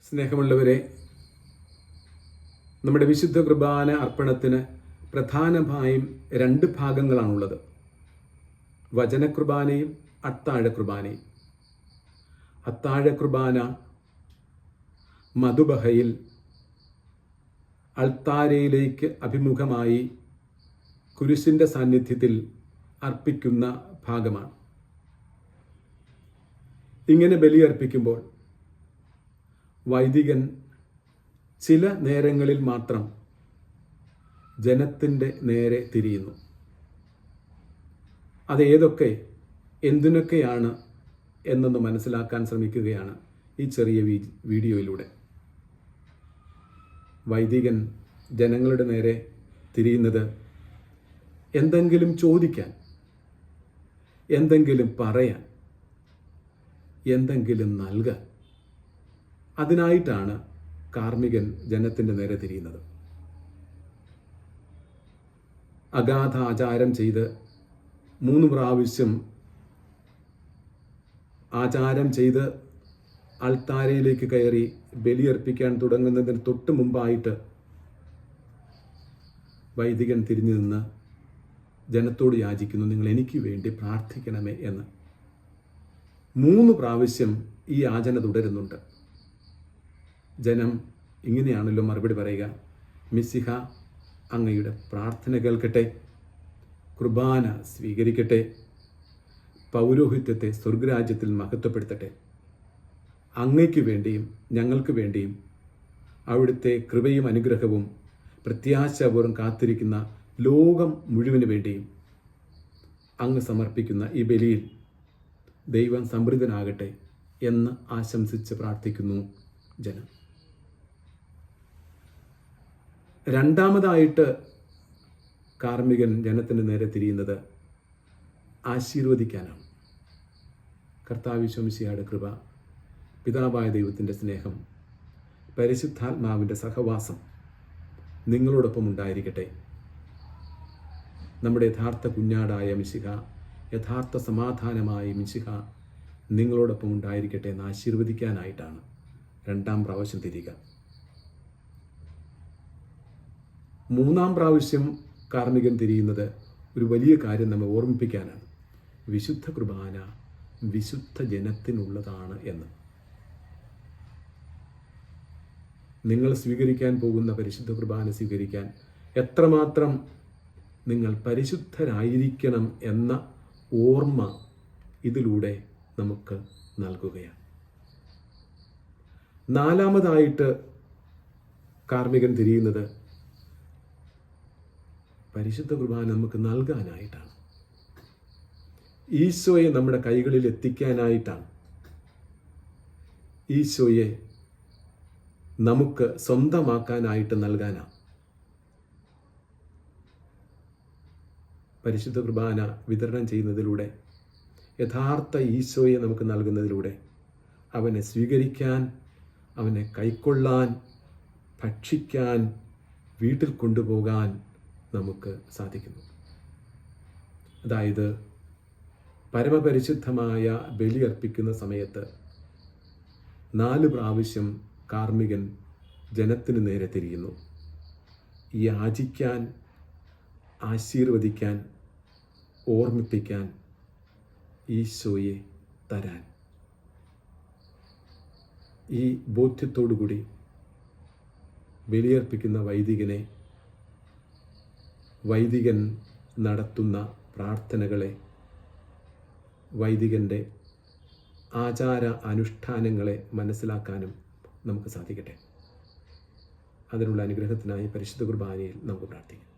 സ്നേഹമുള്ളവരെ, നമ്മുടെ വിശുദ്ധ കുർബാന അർപ്പണത്തിന് പ്രധാനമായും 2 ഭാഗങ്ങളാണുള്ളത്. വചന കുർബാനയും അത്താഴ കുർബാനയും. അത്താഴ കുർബാന മധുബഹയിൽ അൾത്താരയിലേക്ക് അഭിമുഖമായി കുരിശിൻ്റെ സാന്നിധ്യത്തിൽ അർപ്പിക്കുന്ന ഭാഗമാണ്. ഇങ്ങനെ ബലിയർപ്പിക്കുമ്പോൾ വൈദികൻ ചില നേരങ്ങളിൽ മാത്രം ജനത്തിൻ്റെ നേരെ തിരിയുന്നു. അതേതൊക്കെ എന്തിനൊക്കെയാണ് എന്നൊന്ന് മനസ്സിലാക്കാൻ ശ്രമിക്കുകയാണ് ഈ ചെറിയ വീഡിയോയിലൂടെ. വൈദികൻ ജനങ്ങളുടെ നേരെ തിരിയുന്നത് എന്തെങ്കിലും ചോദിക്കാൻ, എന്തെങ്കിലും പറയാൻ, എന്തെങ്കിലും നൽകാൻ, അതിനായിട്ടാണ് കാർമ്മികൻ ജനത്തിൻ്റെ നേരെ തിരിയുന്നത്. അഗാധ ആചാരം ചെയ്ത് 3 പ്രാവശ്യം ആചാരം ചെയ്ത് അൾത്താരയിലേക്ക് കയറി ബലിയർപ്പിക്കാൻ തുടങ്ങുന്നതിന് തൊട്ട് മുമ്പായിട്ട് വൈദികൻ തിരിഞ്ഞു നിന്ന് ജനത്തോട് യാചിക്കുന്നു, നിങ്ങൾ എനിക്ക് വേണ്ടി പ്രാർത്ഥിക്കണമേ എന്ന്. 3 പ്രാവശ്യം ഈ യാചന തുടരുന്നുണ്ട്. ജനം ഇങ്ങനെയാണല്ലോ മറുപടി പറയുക: മിശിഹ, അങ്ങയുടെ പ്രാർത്ഥന കേൾക്കട്ടെ, കുർബാന സ്വീകരിക്കട്ടെ, പൗരോഹിത്യത്തെ സ്വർഗരാജ്യത്തിൽ മഹത്വപ്പെടുത്തട്ടെ. അങ്ങയ്ക്ക് വേണ്ടിയും ഞങ്ങൾക്ക് വേണ്ടിയും അവിടുത്തെ കൃപയും അനുഗ്രഹവും പ്രത്യാശാപൂർവ്വം കാത്തിരിക്കുന്ന ലോകം മുഴുവന് വേണ്ടിയും അങ്ങ് സമർപ്പിക്കുന്ന ഈ ബലിയിൽ ദൈവം സമൃദ്ധനാകട്ടെ എന്ന് ആശംസിച്ച് പ്രാർത്ഥിക്കുന്നു ജനം. രണ്ടാമതായിട്ട് കാർമ്മികൻ ജനത്തിൻ്റെ നേരെ തിരിയുന്നത് ആശീർവദിക്കാനാണ്. കർത്താവ് ഈശോ മിശിഹായുടെ കൃപ, പിതാവായ ദൈവത്തിൻ്റെ സ്നേഹം, പരിശുദ്ധാത്മാവിൻ്റെ സഹവാസം നിങ്ങളോടൊപ്പം ഉണ്ടായിരിക്കട്ടെ. നമ്മുടെ യഥാർത്ഥ കുഞ്ഞാടായ മിശിഹ, യഥാർത്ഥ സമാധാനമായ മിശിഹ നിങ്ങളോടൊപ്പം ഉണ്ടായിരിക്കട്ടെ എന്ന് ആശീർവദിക്കാനായിട്ടാണ് 2ാം പ്രാവശ്യം തിരിയുക. 3ാം പ്രാവശ്യം കാർമ്മികൻ തിരിയുന്നത് ഒരു വലിയ കാര്യം നമ്മെ ഓർമ്മിപ്പിക്കാനാണ്. വിശുദ്ധ കുർബാന വിശുദ്ധ ജനത്തിനുള്ളതാണ് എന്ന്. നിങ്ങൾ സ്വീകരിക്കാൻ പോകുന്ന പരിശുദ്ധ കുർബാന സ്വീകരിക്കാൻ എത്രമാത്രം നിങ്ങൾ പരിശുദ്ധരായിരിക്കണം എന്ന ഓർമ്മ ഇതിലൂടെ നമുക്ക് നൽകുകയാണ്. 4ാമതായിട്ട് കാർമ്മികൻ തിരിയുന്നത് പരിശുദ്ധ കുർബാന നമുക്ക് നൽകാനായിട്ടാണ്. ഈശോയെ നമ്മുടെ കൈകളിൽ എത്തിക്കാനായിട്ടാണ്. ഈശോയെ നമുക്ക് സ്വന്തമാക്കാനായിട്ട് നൽകാനാണ്. പരിശുദ്ധ കുർബാന വിതരണം ചെയ്യുന്നതിലൂടെ, യഥാർത്ഥ ഈശോയെ നമുക്ക് നൽകുന്നതിലൂടെ അവനെ സ്വീകരിക്കാൻ, അവനെ കൈക്കൊള്ളാൻ, ഭക്ഷിക്കാൻ, വീട്ടിൽ കൊണ്ടുപോകാൻ നമുക്ക് സാധിക്കുന്നു. അതായത് പരമപരിശുദ്ധമായ ബലി അർപ്പിക്കുന്ന സമയത്ത് 4 പ്രാവശ്യം കാർമ്മികൻ ജനത്തിന് നേരെ തിരിയുന്നു. യാചിക്കാൻ, ആശീർവദിക്കാൻ, ഓർമ്മിപ്പിക്കാൻ, ഈശോയെ തരാൻ. ഈ ബോധ്യത്തോടുകൂടി ബലിയർപ്പിക്കുന്ന വൈദികൻ നടത്തുന്ന പ്രാർത്ഥനകളെ, വൈദികൻ്റെ ആചാര അനുഷ്ഠാനങ്ങളെ മനസ്സിലാക്കാനും നമുക്ക് സാധിക്കട്ടെ. അതിനുള്ള അനുഗ്രഹത്തിനായി പരിശുദ്ധ കുർബാനയിൽ നമുക്ക് പ്രാർത്ഥിക്കാം.